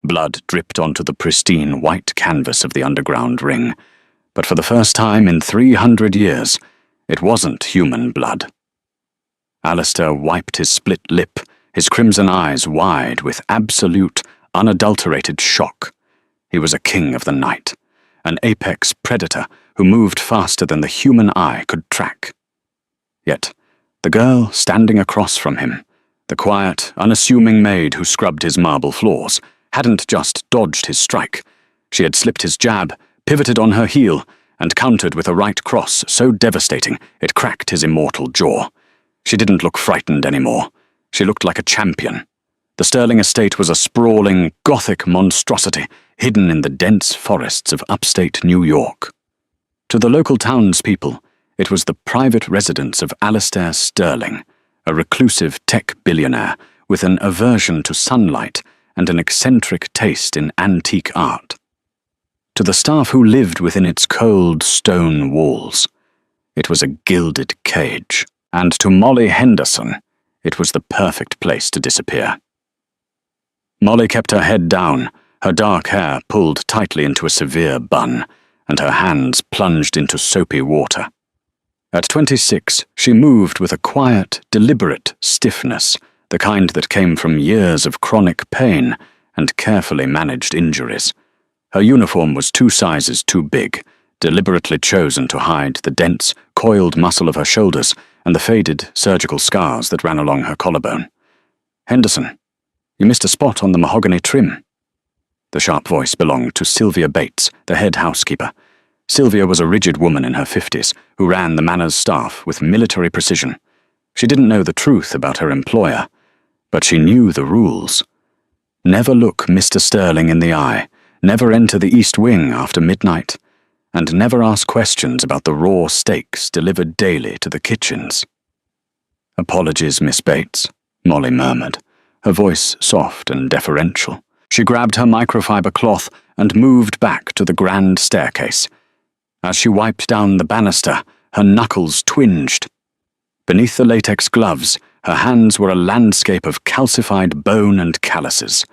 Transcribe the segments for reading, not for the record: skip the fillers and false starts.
Blood dripped onto the pristine white canvas of the underground ring, but for the first time in 300 years, it wasn't human blood. Alistair wiped his split lip, his crimson eyes wide with absolute, unadulterated shock. He was a king of the night, an apex predator who moved faster than the human eye could track. Yet, the girl standing across from him, the quiet, unassuming maid who scrubbed his marble floors, hadn't just dodged his strike. She had slipped his jab, pivoted on her heel, and countered with a right cross so devastating it cracked his immortal jaw. She didn't look frightened anymore. She looked like a champion. The Sterling estate was a sprawling, Gothic monstrosity hidden in the dense forests of upstate New York. To the local townspeople, it was the private residence of Alistair Sterling, a reclusive tech billionaire with an aversion to sunlight and an eccentric taste in antique art. To the staff who lived within its cold stone walls, it was a gilded cage, and to Molly Henderson, it was the perfect place to disappear. Molly kept her head down, her dark hair pulled tightly into a severe bun, and her hands plunged into soapy water. At 26, she moved with a quiet, deliberate stiffness, the kind that came from years of chronic pain and carefully managed injuries. Her uniform was 2 sizes too big, deliberately chosen to hide the dense, coiled muscle of her shoulders and the faded surgical scars that ran along her collarbone. "Henderson, you missed a spot on the mahogany trim." The sharp voice belonged to Sylvia Bates, the head housekeeper. Sylvia was a rigid woman in her 50s who ran the manor's staff with military precision. She didn't know the truth about her employer, but she knew the rules. Never look Mr. Sterling in the eye, never enter the East Wing after midnight, and never ask questions about the raw steaks delivered daily to the kitchens. "Apologies, Miss Bates," Molly murmured, her voice soft and deferential. She grabbed her microfiber cloth and moved back to the grand staircase. As she wiped down the banister, her knuckles twinged. Beneath the latex gloves, her hands were a landscape of calcified bone and calluses.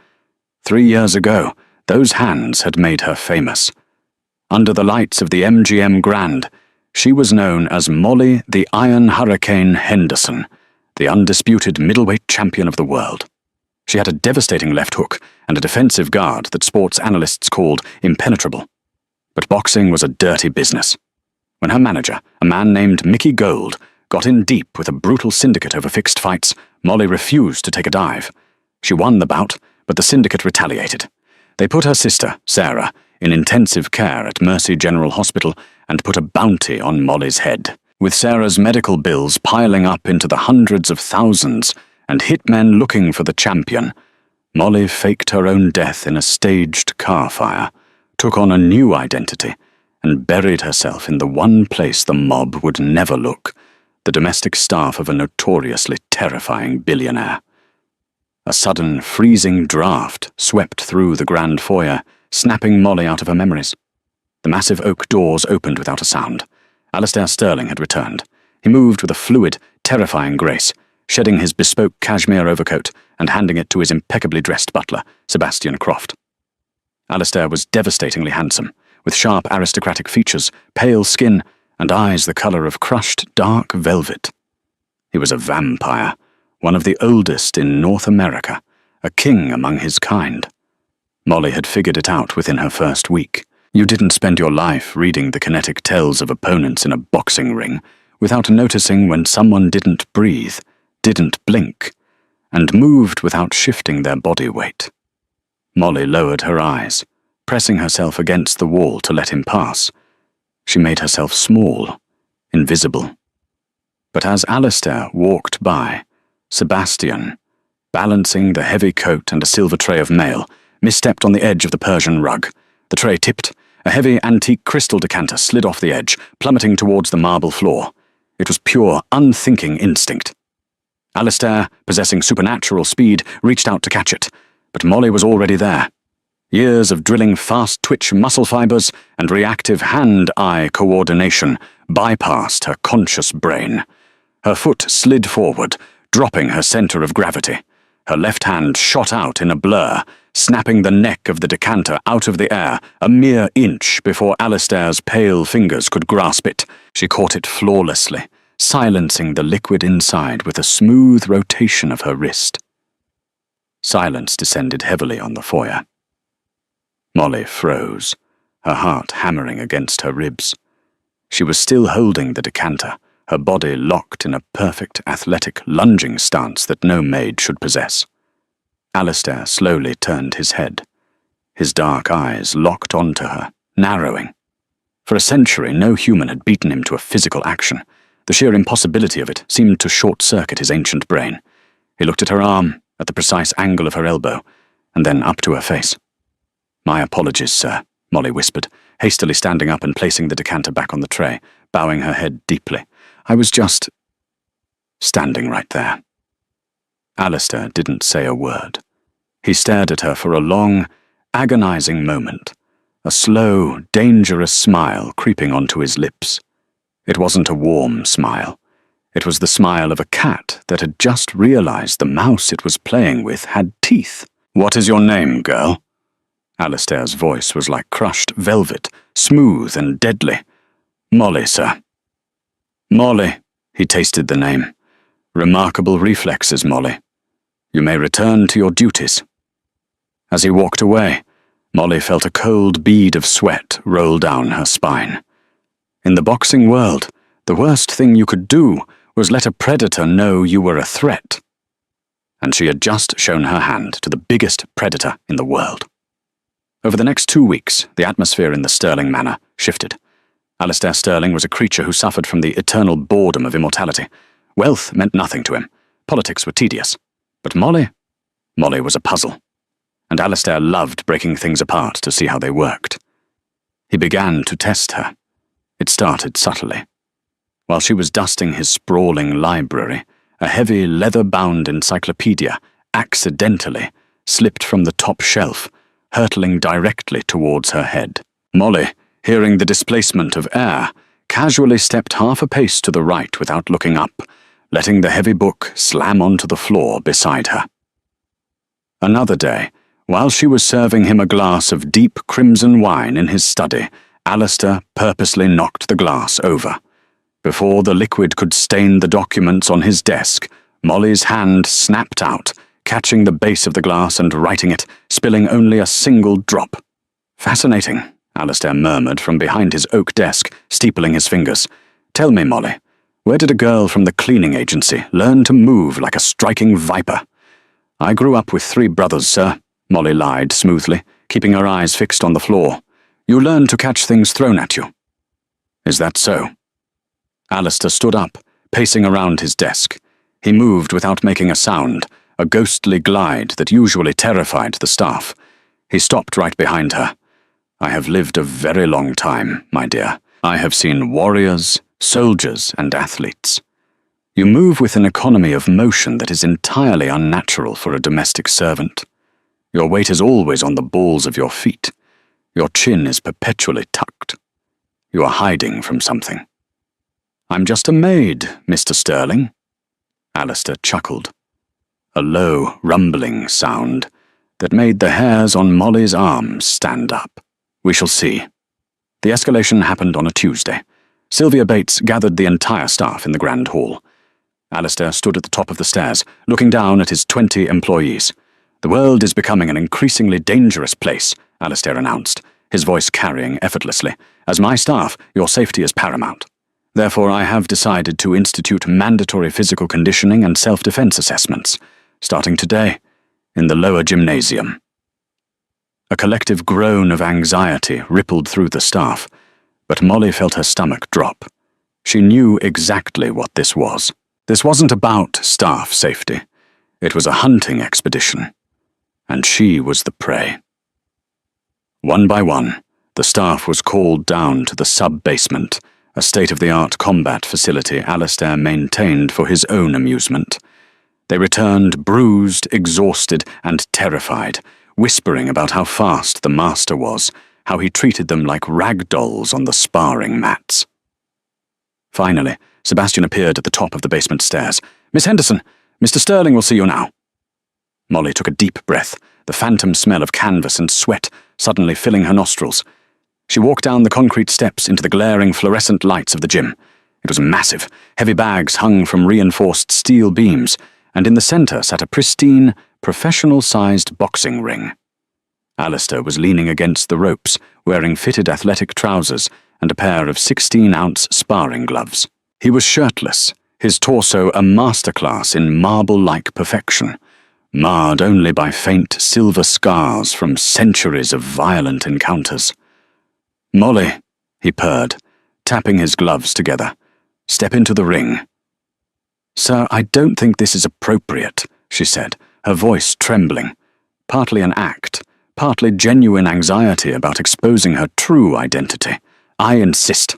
3 years ago, those hands had made her famous. Under the lights of the MGM Grand, she was known as Molly the Iron Hurricane Henderson, the undisputed middleweight champion of the world. She had a devastating left hook and a defensive guard that sports analysts called impenetrable. But boxing was a dirty business. When her manager, a man named Mickey Gold, got in deep with a brutal syndicate over fixed fights, Molly refused to take a dive. She won the bout, but the syndicate retaliated. They put her sister, Sarah, in intensive care at Mercy General Hospital and put a bounty on Molly's head. With Sarah's medical bills piling up into the hundreds of thousands and hitmen looking for the champion, Molly faked her own death in a staged car fire, took on a new identity, and buried herself in the one place the mob would never look, the domestic staff of a notoriously terrifying billionaire. A sudden, freezing draft swept through the grand foyer, snapping Molly out of her memories. The massive oak doors opened without a sound. Alistair Sterling had returned. He moved with a fluid, terrifying grace, shedding his bespoke cashmere overcoat and handing it to his impeccably dressed butler, Sebastian Croft. Alistair was devastatingly handsome, with sharp aristocratic features, pale skin, and eyes the colour of crushed dark velvet. He was a vampire, one of the oldest in North America, a king among his kind. Molly had figured it out within her first week. You didn't spend your life reading the kinetic tells of opponents in a boxing ring without noticing when someone didn't breathe, didn't blink, and moved without shifting their body weight. Molly lowered her eyes, pressing herself against the wall to let him pass. She made herself small, invisible. But as Alistair walked by, Sebastian, balancing the heavy coat and a silver tray of mail, misstepped on the edge of the Persian rug. The tray tipped. A heavy antique crystal decanter slid off the edge, plummeting towards the marble floor. It was pure, unthinking instinct. Alistair, possessing supernatural speed, reached out to catch it, but Molly was already there. Years of drilling fast-twitch muscle fibers and reactive hand-eye coordination bypassed her conscious brain. Her foot slid forward, dropping her center of gravity. Her left hand shot out in a blur, snapping the neck of the decanter out of the air a mere inch before Alistair's pale fingers could grasp it. She caught it flawlessly, silencing the liquid inside with a smooth rotation of her wrist. Silence descended heavily on the foyer. Molly froze, her heart hammering against her ribs. She was still holding the decanter, her body locked in a perfect athletic lunging stance that no maid should possess. Alistair slowly turned his head. His dark eyes locked onto her, narrowing. For a century, no human had beaten him to a physical action. The sheer impossibility of it seemed to short-circuit his ancient brain. He looked at her arm, at the precise angle of her elbow, and then up to her face. "My apologies, sir," Molly whispered, hastily standing up and placing the decanter back on the tray, bowing her head deeply. "I was just standing right there." Alistair didn't say a word. He stared at her for a long, agonizing moment, a slow, dangerous smile creeping onto his lips. It wasn't a warm smile. It was the smile of a cat that had just realized the mouse it was playing with had teeth. "What is your name, girl?" Alistair's voice was like crushed velvet, smooth and deadly. "Molly, sir." "Molly," he tasted the name. "Remarkable reflexes, Molly. You may return to your duties." As he walked away, Molly felt a cold bead of sweat roll down her spine. In the boxing world, the worst thing you could do was let a predator know you were a threat. And she had just shown her hand to the biggest predator in the world. Over the next 2 weeks, the atmosphere in the Sterling Manor shifted. Alistair Sterling was a creature who suffered from the eternal boredom of immortality. Wealth meant nothing to him. Politics were tedious. But Molly was a puzzle. And Alistair loved breaking things apart to see how they worked. He began to test her. It started subtly. While she was dusting his sprawling library, a heavy leather-bound encyclopedia accidentally slipped from the top shelf, hurtling directly towards her head. Molly, hearing the displacement of air, casually stepped half a pace to the right without looking up, letting the heavy book slam onto the floor beside her. Another day, while she was serving him a glass of deep crimson wine in his study, Alistair purposely knocked the glass over. Before the liquid could stain the documents on his desk, Molly's hand snapped out, catching the base of the glass and righting it, spilling only a single drop. "Fascinating," Alistair murmured from behind his oak desk, steepling his fingers. "Tell me, Molly, where did a girl from the cleaning agency learn to move like a striking viper?" "I grew up with 3 brothers, sir," Molly lied smoothly, keeping her eyes fixed on the floor. "You learn to catch things thrown at you." "Is that so?" Alistair stood up, pacing around his desk. He moved without making a sound, a ghostly glide that usually terrified the staff. He stopped right behind her. "I have lived a very long time, my dear. I have seen warriors, soldiers, and athletes. You move with an economy of motion that is entirely unnatural for a domestic servant. Your weight is always on the balls of your feet. Your chin is perpetually tucked. You are hiding from something." "I'm just a maid, Mr. Sterling." Alistair chuckled. A low, rumbling sound that made the hairs on Molly's arms stand up. "We shall see." The escalation happened on a Tuesday. Sylvia Bates gathered the entire staff in the grand hall. Alistair stood at the top of the stairs, looking down at his 20 employees. "The world is becoming an increasingly dangerous place," Alistair announced, his voice carrying effortlessly. "As my staff, your safety is paramount. Therefore, I have decided to institute mandatory physical conditioning and self-defense assessments, starting today, in the lower gymnasium." A collective groan of anxiety rippled through the staff, but Molly felt her stomach drop. She knew exactly what this was. This wasn't about staff safety. It was a hunting expedition, and she was the prey. One by one, the staff was called down to the sub-basement, a state-of-the-art combat facility Alistair maintained for his own amusement. They returned bruised, exhausted, and terrified, whispering about how fast the master was, how he treated them like rag dolls on the sparring mats. Finally, Sebastian appeared at the top of the basement stairs. "Miss Henderson, Mr. Sterling will see you now." Molly took a deep breath, the phantom smell of canvas and sweat suddenly filling her nostrils. She walked down the concrete steps into the glaring fluorescent lights of the gym. It was massive. Heavy bags hung from reinforced steel beams, and in the centre sat a pristine, professional-sized boxing ring. Alistair was leaning against the ropes, wearing fitted athletic trousers and a pair of 16-ounce sparring gloves. He was shirtless, his torso a masterclass in marble-like perfection, marred only by faint silver scars from centuries of violent encounters. "Molly," he purred, tapping his gloves together. "Step into the ring." "Sir, I don't think this is appropriate," she said, her voice trembling, partly an act, partly genuine anxiety about exposing her true identity. "I insist."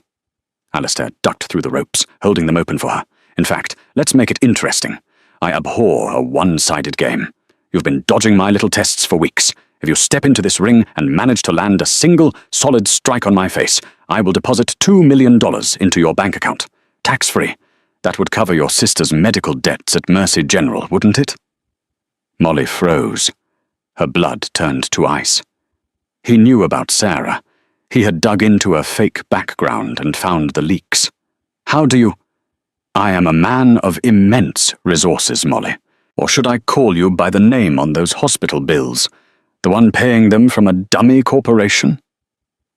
Alistair ducked through the ropes, holding them open for her. "In fact, let's make it interesting. I abhor a one-sided game. You've been dodging my little tests for weeks. If you step into this ring and manage to land a single, solid strike on my face, I will deposit $2 million into your bank account. Tax-free. That would cover your sister's medical debts at Mercy General, wouldn't it?" Molly froze. Her blood turned to ice. He knew about Sarah. He had dug into her fake background and found the leaks. "How do you—" "I am a man of immense resources, Molly. Or should I call you by the name on those hospital bills? The one paying them from a dummy corporation?"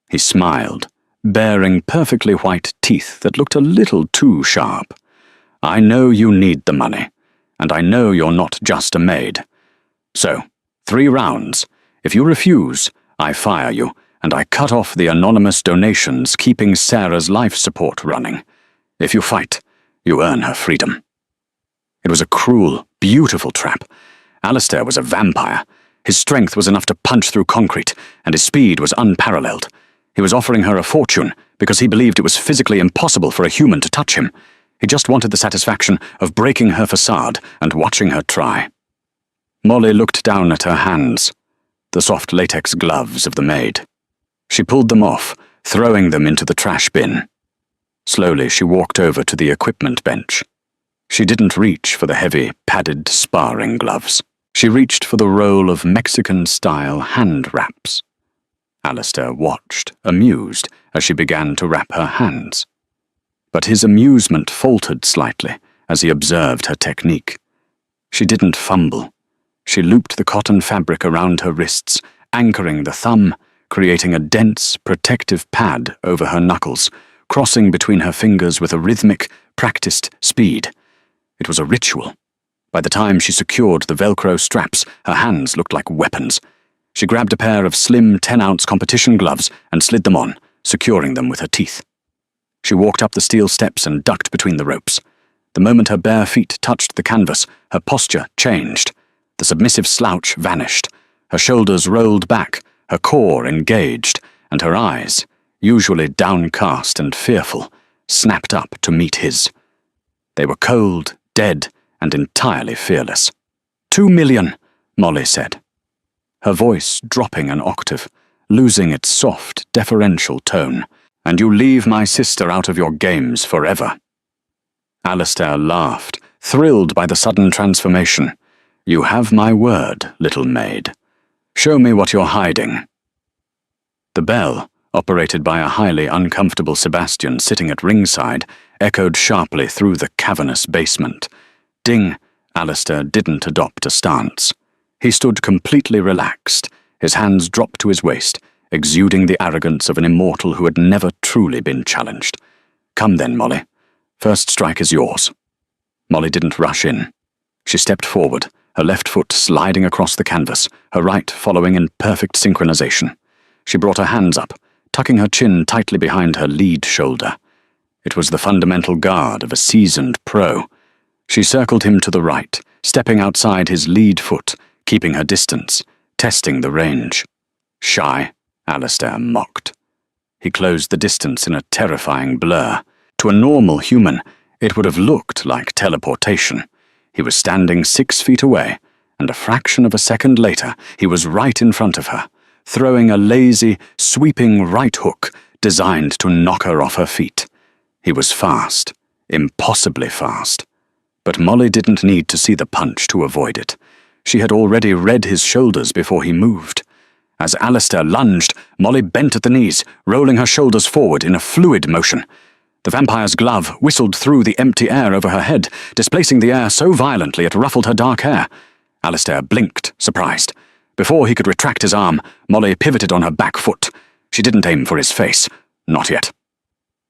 He smiled, baring perfectly white teeth that looked a little too sharp. "I know you need the money, and I know you're not just a maid. So, 3 rounds. If you refuse, I fire you, and I cut off the anonymous donations keeping Sarah's life support running. If you fight, you earn her freedom." It was a cruel, beautiful trap. Alistair was a vampire. His strength was enough to punch through concrete, and his speed was unparalleled. He was offering her a fortune because he believed it was physically impossible for a human to touch him. He just wanted the satisfaction of breaking her facade and watching her try. Molly looked down at her hands, the soft latex gloves of the maid. She pulled them off, throwing them into the trash bin. Slowly she walked over to the equipment bench. She didn't reach for the heavy, padded sparring gloves. She reached for the roll of Mexican-style hand wraps. Alistair watched, amused, as she began to wrap her hands. But his amusement faltered slightly as he observed her technique. She didn't fumble. She looped the cotton fabric around her wrists, anchoring the thumb, creating a dense, protective pad over her knuckles, crossing between her fingers with a rhythmic, practiced speed. It was a ritual. By the time she secured the Velcro straps, her hands looked like weapons. She grabbed a pair of slim 10-ounce competition gloves and slid them on, securing them with her teeth. She walked up the steel steps and ducked between the ropes. The moment her bare feet touched the canvas, her posture changed. The submissive slouch vanished. Her shoulders rolled back, her core engaged, and her eyes, usually downcast and fearful, snapped up to meet his. They were cold, dead, and entirely fearless. "2 million, Molly said, her voice dropping an octave, losing its soft, deferential tone. "And you leave my sister out of your games forever." Alistair laughed, thrilled by the sudden transformation. "You have my word, little maid. Show me what you're hiding." The bell, operated by a highly uncomfortable Sebastian sitting at ringside, echoed sharply through the cavernous basement. Ding! Alistair didn't adopt a stance. He stood completely relaxed, his hands dropped to his waist, exuding the arrogance of an immortal who had never truly been challenged. "Come then, Molly. First strike is yours." Molly didn't rush in. She stepped forward, her left foot sliding across the canvas, her right following in perfect synchronization. She brought her hands up, tucking her chin tightly behind her lead shoulder. It was the fundamental guard of a seasoned pro. She circled him to the right, stepping outside his lead foot, keeping her distance, testing the range. "Shy," Alistair mocked. He closed the distance in a terrifying blur. To a normal human, it would have looked like teleportation. He was standing 6 feet away, and a fraction of a second later, he was right in front of her, throwing a lazy, sweeping right hook designed to knock her off her feet. He was fast, impossibly fast. But Molly didn't need to see the punch to avoid it. She had already read his shoulders before he moved. As Alistair lunged, Molly bent at the knees, rolling her shoulders forward in a fluid motion. The vampire's glove whistled through the empty air over her head, displacing the air so violently it ruffled her dark hair. Alistair blinked, surprised. Before he could retract his arm, Molly pivoted on her back foot. She didn't aim for his face. Not yet.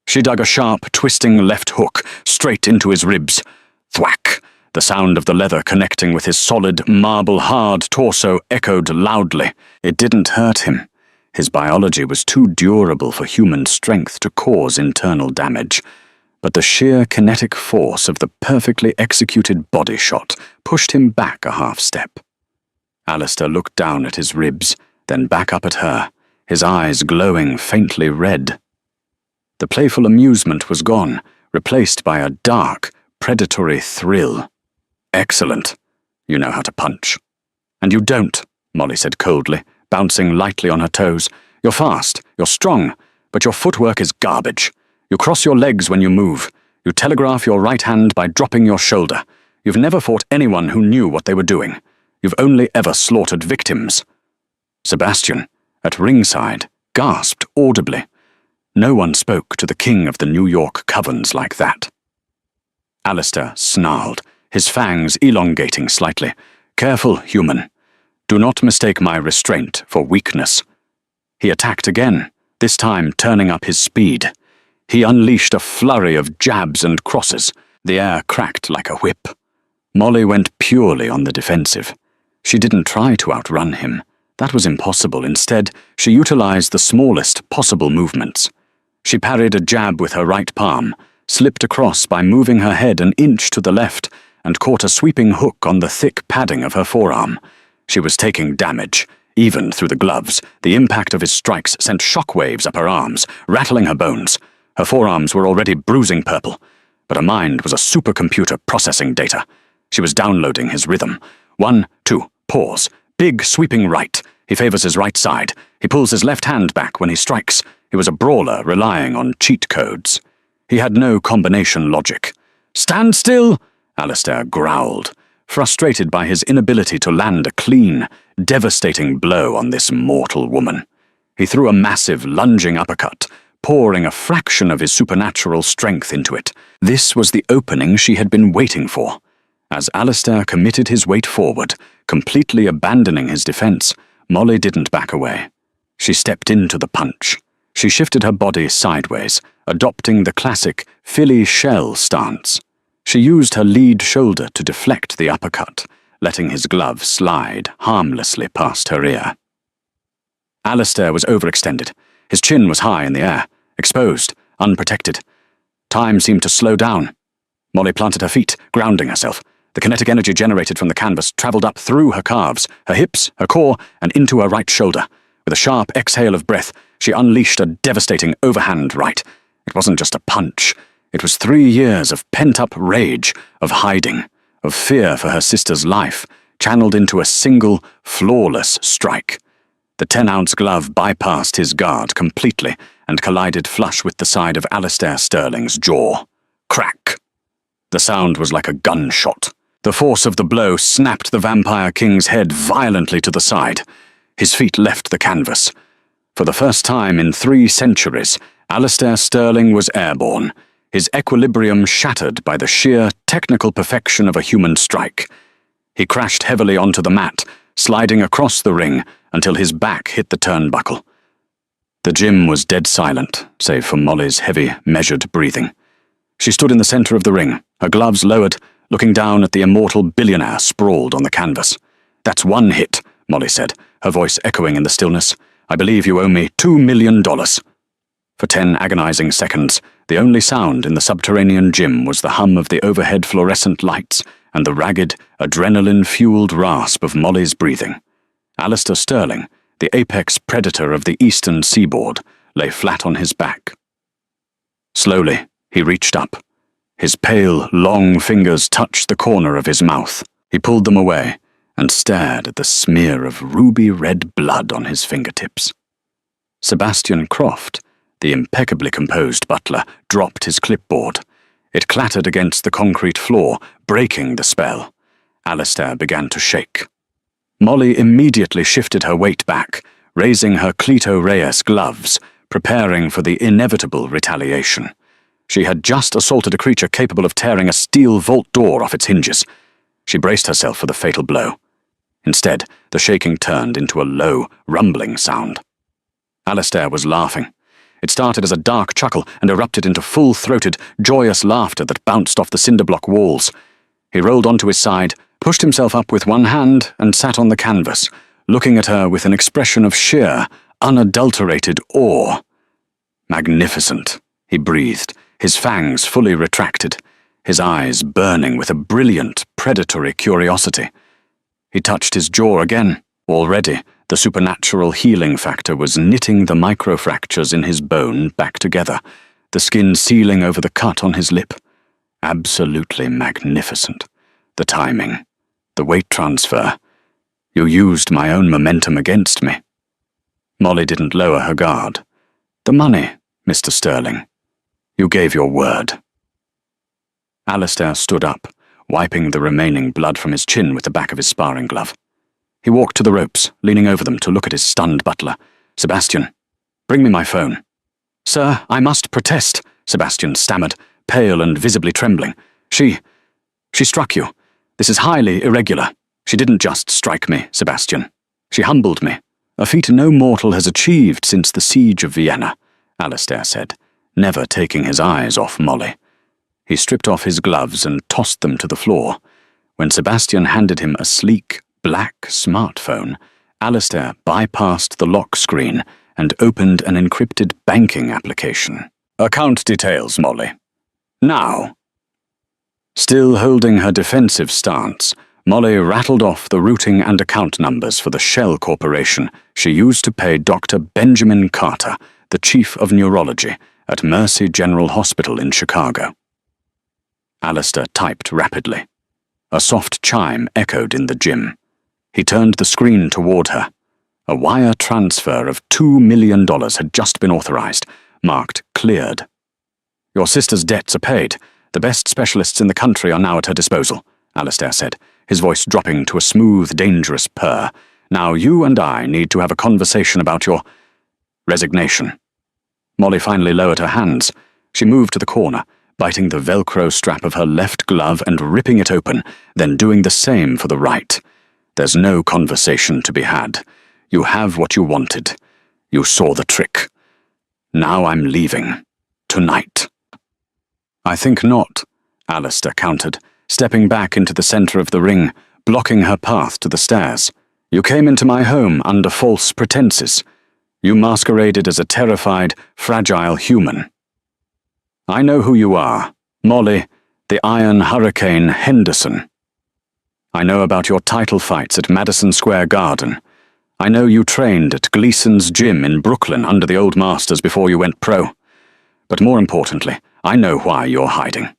She dug a sharp, twisting left hook straight into his ribs. Thwack! The sound of the leather connecting with his solid, marble-hard torso echoed loudly. It didn't hurt him. His biology was too durable for human strength to cause internal damage, but the sheer kinetic force of the perfectly executed body shot pushed him back a half-step. Alistair looked down at his ribs, then back up at her, his eyes glowing faintly red. The playful amusement was gone, replaced by a dark, predatory thrill. "Excellent. You know how to punch." "And you don't," Molly said coldly, bouncing lightly on her toes. "You're fast, you're strong, but your footwork is garbage. You cross your legs when you move. You telegraph your right hand by dropping your shoulder. You've never fought anyone who knew what they were doing. You've only ever slaughtered victims." Sebastian, at ringside, gasped audibly. No one spoke to the king of the New York covens like that. Alistair snarled, his fangs elongating slightly. "Careful, human. Do not mistake my restraint for weakness." He attacked again, this time turning up his speed. He unleashed a flurry of jabs and crosses. The air cracked like a whip. Molly went purely on the defensive. She didn't try to outrun him. That was impossible. Instead, she utilized the smallest possible movements. She parried a jab with her right palm, slipped across by moving her head an inch to the left, and caught a sweeping hook on the thick padding of her forearm. She was taking damage. Even through the gloves, the impact of his strikes sent shockwaves up her arms, rattling her bones. Her forearms were already bruising purple, but her mind was a supercomputer processing data. She was downloading his rhythm. 1, 2, pause. Big, sweeping right. He favors his right side. He pulls his left hand back when he strikes. He was a brawler relying on cheat codes. He had no combination logic. "Stand still!" Alistair growled, frustrated by his inability to land a clean, devastating blow on this mortal woman. He threw a massive, lunging uppercut, pouring a fraction of his supernatural strength into it. This was the opening she had been waiting for. As Alistair committed his weight forward, completely abandoning his defense, Molly didn't back away. She stepped into the punch. She shifted her body sideways, adopting the classic Philly shell stance. She used her lead shoulder to deflect the uppercut, letting his glove slide harmlessly past her ear. Alistair was overextended. His chin was high in the air, exposed, unprotected. Time seemed to slow down. Molly planted her feet, grounding herself. The kinetic energy generated from the canvas traveled up through her calves, her hips, her core, and into her right shoulder. With a sharp exhale of breath, she unleashed a devastating overhand right. It wasn't just a punch. It was 3 years of pent-up rage, of hiding, of fear for her sister's life, channeled into a single, flawless strike. The 10-ounce glove bypassed his guard completely and collided flush with the side of Alistair Sterling's jaw. Crack! The sound was like a gunshot. The force of the blow snapped the Vampire King's head violently to the side. His feet left the canvas. For the first time in 3 centuries, Alistair Sterling was airborne, his equilibrium shattered by the sheer technical perfection of a human strike. He crashed heavily onto the mat, sliding across the ring until his back hit the turnbuckle. The gym was dead silent, save for Molly's heavy, measured breathing. She stood in the center of the ring, her gloves lowered, looking down at the immortal billionaire sprawled on the canvas. "That's 1 hit," Molly said, her voice echoing in the stillness. "I believe you owe me $2 million. For 10 agonizing seconds, the only sound in the subterranean gym was the hum of the overhead fluorescent lights and the ragged, adrenaline-fueled rasp of Molly's breathing. Alistair Sterling, the apex predator of the eastern seaboard, lay flat on his back. Slowly, he reached up. His pale, long fingers touched the corner of his mouth. He pulled them away and stared at the smear of ruby-red blood on his fingertips. Sebastian Croft, the impeccably composed butler, dropped his clipboard. It clattered against the concrete floor, breaking the spell. Alistair began to shake. Molly immediately shifted her weight back, raising her Cleto Reyes gloves, preparing for the inevitable retaliation. She had just assaulted a creature capable of tearing a steel vault door off its hinges. She braced herself for the fatal blow. Instead, the shaking turned into a low, rumbling sound. Alistair was laughing. It started as a dark chuckle and erupted into full-throated, joyous laughter that bounced off the cinder-block walls. He rolled onto his side, pushed himself up with one hand, and sat on the canvas, looking at her with an expression of sheer, unadulterated awe. Magnificent, he breathed, his fangs fully retracted, his eyes burning with a brilliant, predatory curiosity. He touched his jaw again. Already, the supernatural healing factor was knitting the microfractures in his bone back together, the skin sealing over the cut on his lip. Absolutely magnificent. The timing, the weight transfer. You used my own momentum against me. Molly didn't lower her guard. The money, Mr. Sterling. You gave your word. Alistair stood up, wiping the remaining blood from his chin with the back of his sparring glove. He walked to the ropes, leaning over them to look at his stunned butler. Sebastian, bring me my phone. Sir, I must protest, Sebastian stammered, pale and visibly trembling. She struck you. This is highly irregular. She didn't just strike me, Sebastian. She humbled me. A feat no mortal has achieved since the siege of Vienna, Alistair said, never taking his eyes off Molly. He stripped off his gloves and tossed them to the floor. When Sebastian handed him a sleek, black smartphone, Alistair bypassed the lock screen and opened an encrypted banking application. Account details, Molly. Now. Still holding her defensive stance, Molly rattled off the routing and account numbers for the shell corporation she used to pay Dr. Benjamin Carter, the chief of neurology, at Mercy General Hospital in Chicago. Alistair typed rapidly. A soft chime echoed in the gym. He turned the screen toward her. A wire transfer of $2 million had just been authorized, marked cleared. Your sister's debts are paid. The best specialists in the country are now at her disposal, Alistair said, his voice dropping to a smooth, dangerous purr. Now you and I need to have a conversation about your resignation. Molly finally lowered her hands. She moved to the corner, biting the Velcro strap of her left glove and ripping it open, then doing the same for the right. There's no conversation to be had. You have what you wanted. You saw the trick. Now I'm leaving. Tonight. I think not, Alistair countered, stepping back into the center of the ring, blocking her path to the stairs. You came into my home under false pretenses. You masqueraded as a terrified, fragile human. I know who you are, Molly, the Iron Hurricane Henderson. I know about your title fights at Madison Square Garden. I know you trained at Gleason's gym in Brooklyn under the old masters before you went pro. But more importantly, I know why you're hiding.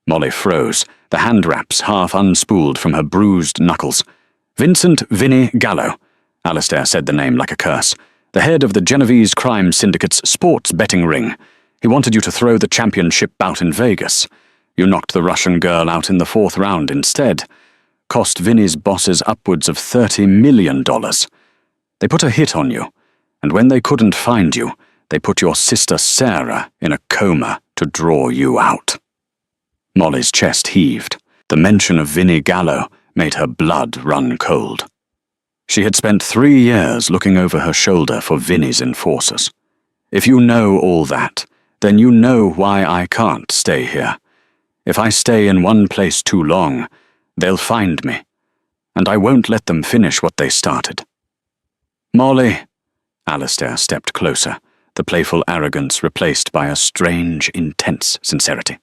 Molly froze, the hand wraps half unspooled from her bruised knuckles. Vincent Vinnie Gallo, Alistair said the name like a curse, the head of the Genovese crime syndicate's sports betting ring. He wanted you to throw the championship bout in Vegas. You knocked the Russian girl out in the 4th round instead. Cost Vinnie's bosses upwards of $30 million. They put a hit on you, and when they couldn't find you, they put your sister Sarah in a coma to draw you out. Molly's chest heaved. The mention of Vinnie Gallo made her blood run cold. She had spent 3 years looking over her shoulder for Vinnie's enforcers. If you know all that, then you know why I can't stay here. If I stay in one place too long, they'll find me, and I won't let them finish what they started. Molly, Alistair stepped closer, the playful arrogance replaced by a strange, intense sincerity.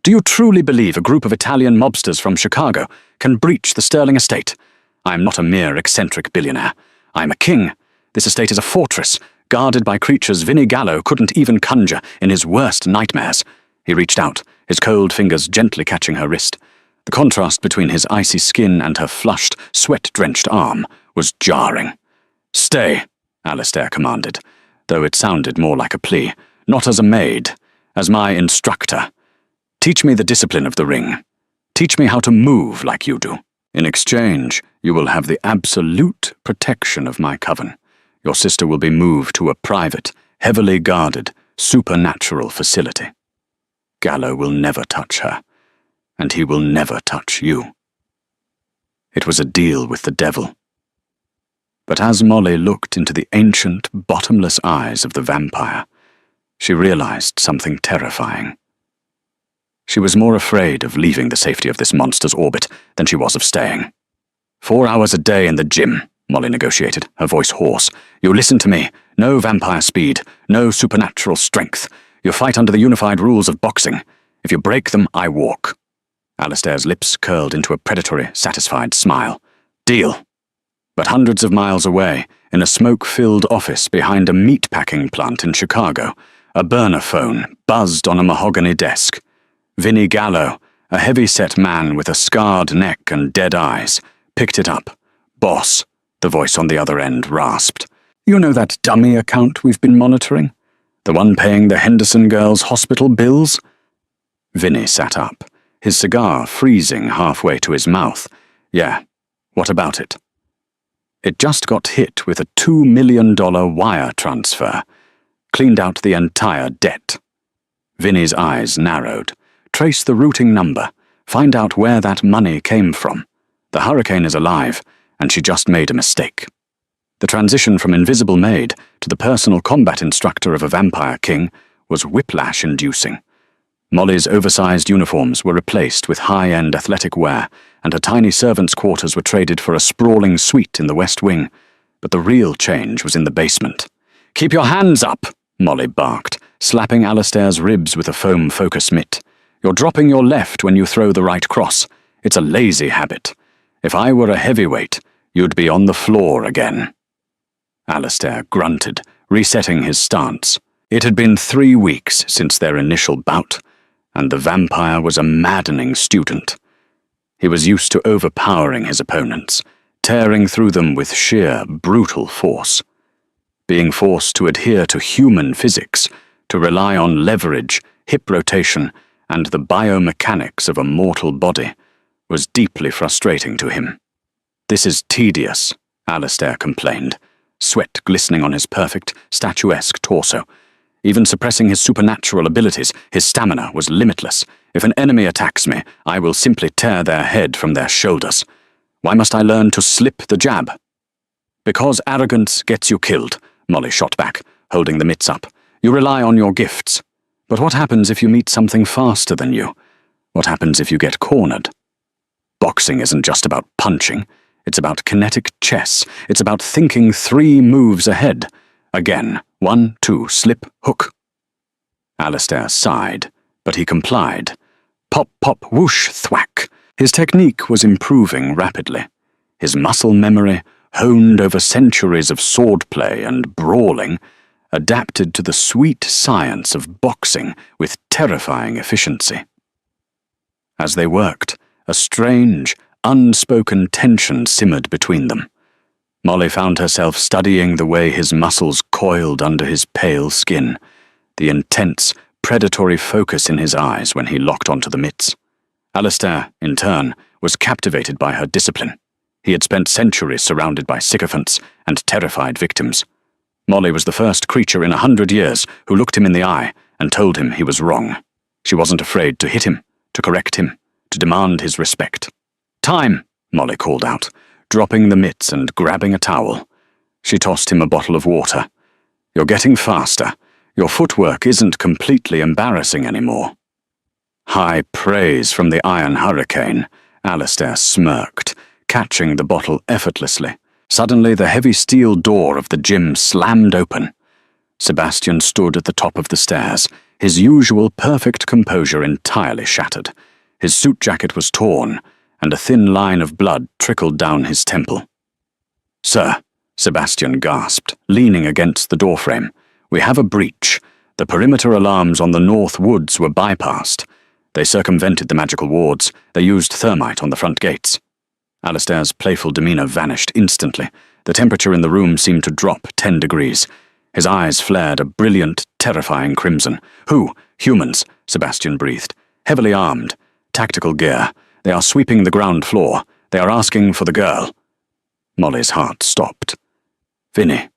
Do you truly believe a group of Italian mobsters from Chicago can breach the Sterling estate? I am not a mere eccentric billionaire. I am a king. This estate is a fortress, guarded by creatures Vinnie Gallo couldn't even conjure in his worst nightmares. He reached out, his cold fingers gently catching her wrist. The contrast between his icy skin and her flushed, sweat-drenched arm was jarring. Stay, Alistair commanded, though it sounded more like a plea. Not as a maid, as my instructor. Teach me the discipline of the ring. Teach me how to move like you do. In exchange, You will have the absolute protection of my coven. Your sister will be moved to a private, heavily guarded, supernatural facility. Gallo will never touch her, and he will never touch you. It was a deal with the devil. But as Molly looked into the ancient, bottomless eyes of the vampire, she realized something terrifying. She was more afraid of leaving the safety of this monster's orbit than she was of staying. 4 hours a day in the gym, Molly negotiated, her voice hoarse. You listen to me. No vampire speed, no supernatural strength. You fight under the unified rules of boxing. If you break them, I walk. Alistair's lips curled into a predatory, satisfied smile. Deal. But hundreds of miles away, in a smoke-filled office behind a meat-packing plant in Chicago, a burner phone buzzed on a mahogany desk. Vinnie Gallo, a heavy-set man with a scarred neck and dead eyes, picked it up. Boss, the voice on the other end rasped. You know that dummy account we've been monitoring? The one paying the Henderson girls' hospital bills? Vinnie sat up, his cigar freezing halfway to his mouth. Yeah, what about it? It just got hit with a $2 million wire transfer. Cleaned out the entire debt. Vinnie's eyes narrowed. Trace the routing number. Find out where that money came from. The hurricane is alive, and she just made a mistake. The transition from invisible maid to the personal combat instructor of a vampire king was whiplash-inducing. Molly's oversized uniforms were replaced with high-end athletic wear, and her tiny servants' quarters were traded for a sprawling suite in the West Wing. But the real change was in the basement. Keep your hands up, Molly barked, slapping Alistair's ribs with a foam focus mitt. You're dropping your left when you throw the right cross. It's a lazy habit. If I were a heavyweight, you'd be on the floor again. Alistair grunted, resetting his stance. It had been 3 weeks since their initial bout, and the vampire was a maddening student. He was used to overpowering his opponents, tearing through them with sheer, brutal force. Being forced to adhere to human physics, to rely on leverage, hip rotation, and the biomechanics of a mortal body, was deeply frustrating to him. This is tedious, Alistair complained, sweat glistening on his perfect, statuesque torso. Even suppressing his supernatural abilities, his stamina was limitless. If an enemy attacks me, I will simply tear their head from their shoulders. Why must I learn to slip the jab? Because arrogance gets you killed, Molly shot back, holding the mitts up. You rely on your gifts. But what happens if you meet something faster than you? What happens if you get cornered? Boxing isn't just about punching. It's about kinetic chess. It's about thinking 3 moves ahead. Again, 1, 2, slip, hook. Alistair sighed, but he complied. Pop, pop, whoosh, thwack. His technique was improving rapidly. His muscle memory, honed over centuries of swordplay and brawling, adapted to the sweet science of boxing with terrifying efficiency. As they worked, a strange, unspoken tension simmered between them. Molly found herself studying the way his muscles coiled under his pale skin, the intense, predatory focus in his eyes when he locked onto the mitts. Alistair, in turn, was captivated by her discipline. He had spent centuries surrounded by sycophants and terrified victims. Molly was the first creature in 100 years who looked him in the eye and told him he was wrong. She wasn't afraid to hit him, to correct him, to demand his respect. Time, Molly called out, dropping the mitts and grabbing a towel. She tossed him a bottle of water. You're getting faster. Your footwork isn't completely embarrassing anymore. High praise from the Iron Hurricane, Alistair smirked, catching the bottle effortlessly. Suddenly, the heavy steel door of the gym slammed open. Sebastian stood at the top of the stairs, his usual perfect composure entirely shattered. His suit jacket was torn, and a thin line of blood trickled down his temple. Sir, Sebastian gasped, leaning against the doorframe. We have a breach. The perimeter alarms on the north woods were bypassed. They circumvented the magical wards. They used thermite on the front gates. Alistair's playful demeanor vanished instantly. The temperature in the room seemed to drop 10 degrees. His eyes flared a brilliant, terrifying crimson. Who? Humans, Sebastian breathed. Heavily armed. Tactical gear. They are sweeping the ground floor. They are asking for the girl. Molly's heart stopped. Vinny.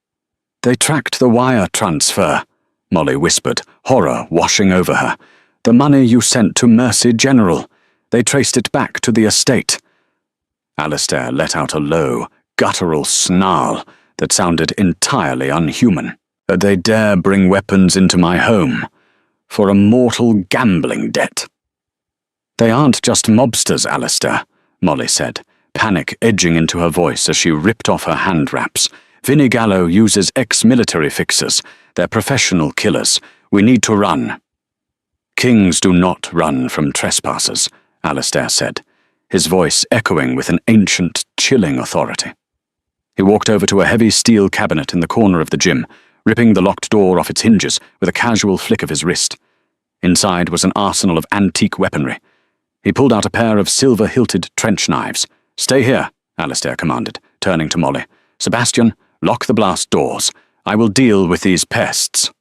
They tracked the wire transfer, Molly whispered, horror washing over her. The money you sent to Mercy General. They traced it back to the estate. Alistair let out a low, guttural snarl that sounded entirely unhuman. They dare bring weapons into my home for a mortal gambling debt. They aren't just mobsters, Alistair, Molly said, panic edging into her voice as she ripped off her hand wraps. Vinnie Gallo uses ex-military fixers. They're professional killers. We need to run. Kings do not run from trespassers, Alistair said, his voice echoing with an ancient, chilling authority. He walked over to a heavy steel cabinet in the corner of the gym, ripping the locked door off its hinges with a casual flick of his wrist. Inside was an arsenal of antique weaponry. He pulled out a pair of silver-hilted trench knives. Stay here, Alistair commanded, turning to Molly. Sebastian, lock the blast doors. I will deal with these pests.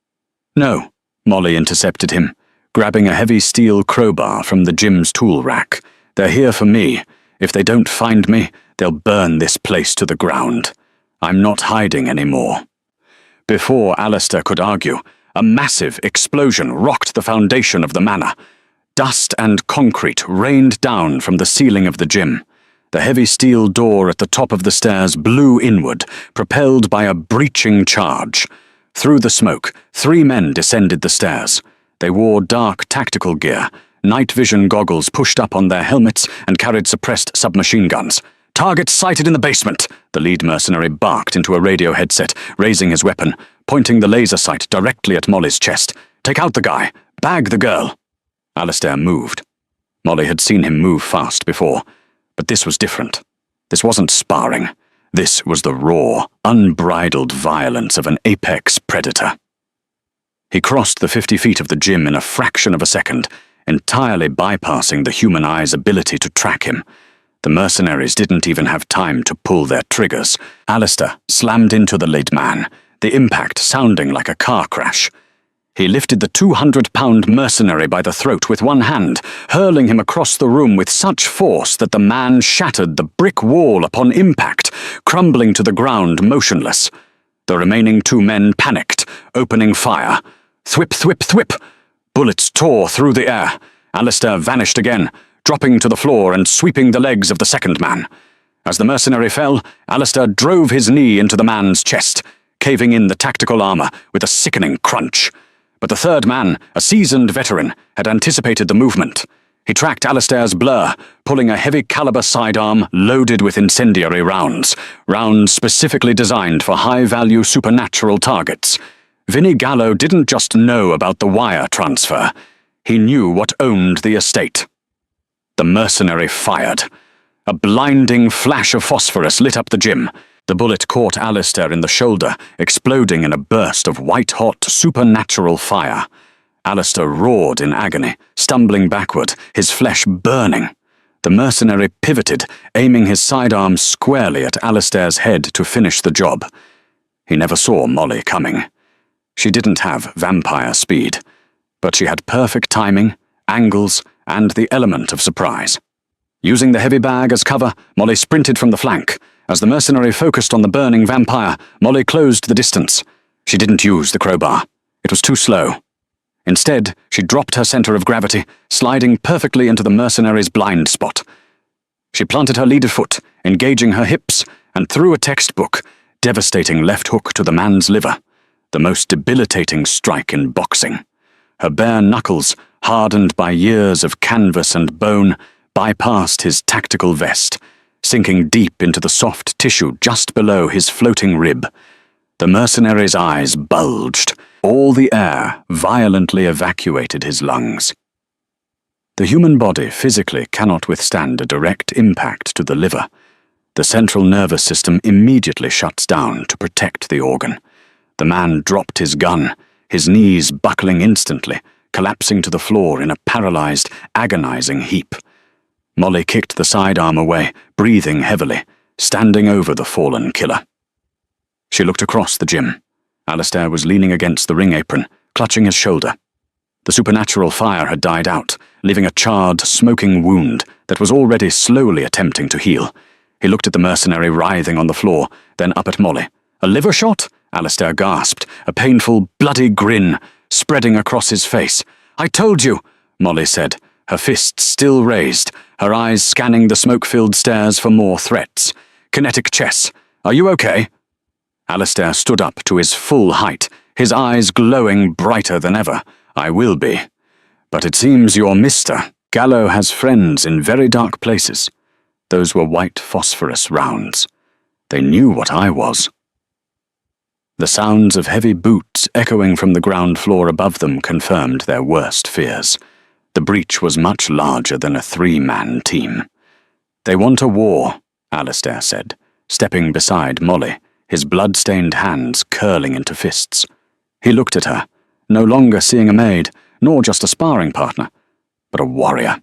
No, Molly intercepted him, grabbing a heavy steel crowbar from the gym's tool rack. They're here for me. If they don't find me, they'll burn this place to the ground. I'm not hiding anymore. Before Alistair could argue, a massive explosion rocked the foundation of the manor. Dust and concrete rained down from the ceiling of the gym. The heavy steel door at the top of the stairs blew inward, propelled by a breaching charge. Through the smoke, 3 men descended the stairs. They wore dark tactical gear, night vision goggles pushed up on their helmets, and carried suppressed submachine guns. Target sighted in the basement, the lead mercenary barked into a radio headset, raising his weapon, pointing the laser sight directly at Molly's chest. Take out the guy. Bag the girl. Alistair moved. Molly had seen him move fast before, but this was different. This wasn't sparring. This was the raw, unbridled violence of an apex predator. He crossed the 50 feet of the gym in a fraction of a second, entirely bypassing the human eye's ability to track him. The mercenaries didn't even have time to pull their triggers. Alistair slammed into the lead man, the impact sounding like a car crash. He lifted the 200-pound mercenary by the throat with one hand, hurling him across the room with such force that the man shattered the brick wall upon impact, crumbling to the ground motionless. The remaining 2 men panicked, opening fire. Thwip, thwip, thwip! Bullets tore through the air. Alistair vanished again, dropping to the floor and sweeping the legs of the second man. As the mercenary fell, Alistair drove his knee into the man's chest, caving in the tactical armor with a sickening crunch. But the third man, a seasoned veteran, had anticipated the movement. He tracked Alistair's blur, pulling a heavy-caliber sidearm loaded with incendiary rounds specifically designed for high-value supernatural targets. Vinnie Gallo didn't just know about the wire transfer. He knew what owned the estate. The mercenary fired. A blinding flash of phosphorus lit up the gym. The bullet caught Alistair in the shoulder, exploding in a burst of white-hot, supernatural fire. Alistair roared in agony, stumbling backward, his flesh burning. The mercenary pivoted, aiming his sidearm squarely at Alistair's head to finish the job. He never saw Molly coming. She didn't have vampire speed, but she had perfect timing, angles, and the element of surprise. Using the heavy bag as cover, Molly sprinted from the flank. As the mercenary focused on the burning vampire, Molly closed the distance. She didn't use the crowbar. It was too slow. Instead, she dropped her center of gravity, sliding perfectly into the mercenary's blind spot. She planted her leaded foot, engaging her hips, and threw a textbook, devastating left hook to the man's liver, the most debilitating strike in boxing. Her bare knuckles, hardened by years of canvas and bone, bypassed his tactical vest, sinking deep into the soft tissue just below his floating rib. The mercenary's eyes bulged. All the air violently evacuated his lungs. The human body physically cannot withstand a direct impact to the liver. The central nervous system immediately shuts down to protect the organ. The man dropped his gun, his knees buckling instantly, collapsing to the floor in a paralyzed, agonizing heap. Molly kicked the sidearm away, breathing heavily, standing over the fallen killer. She looked across the gym. Alistair was leaning against the ring apron, clutching his shoulder. The supernatural fire had died out, leaving a charred, smoking wound that was already slowly attempting to heal. He looked at the mercenary writhing on the floor, then up at Molly. "A liver shot?" Alistair gasped, a painful, bloody grin spreading across his face. "I told you," Molly said, her fists still raised, her eyes scanning the smoke-filled stairs for more threats. "Kinetic chess. Are you okay?" Alistair stood up to his full height, his eyes glowing brighter than ever. "I will be. But it seems your Mr. Gallo has friends in very dark places." Those were white phosphorus rounds. They knew what I was. The sounds of heavy boots echoing from the ground floor above them confirmed their worst fears. The breach was much larger than a 3-man team. "They want a war," Alistair said, stepping beside Molly, his blood-stained hands curling into fists. He looked at her, no longer seeing a maid, nor just a sparring partner, but a warrior.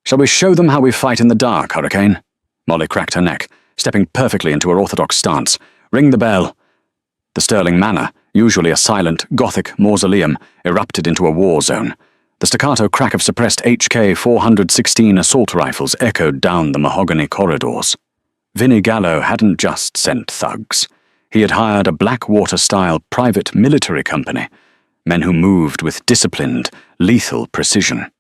"Shall we show them how we fight in the dark, Hurricane?" Molly cracked her neck, stepping perfectly into her orthodox stance. "Ring the bell." The Stirling Manor, usually a silent, Gothic mausoleum, erupted into a war zone. The staccato crack of suppressed HK 416 assault rifles echoed down the mahogany corridors. Vinnie Gallo hadn't just sent thugs. He had hired a Blackwater-style private military company, men who moved with disciplined, lethal precision.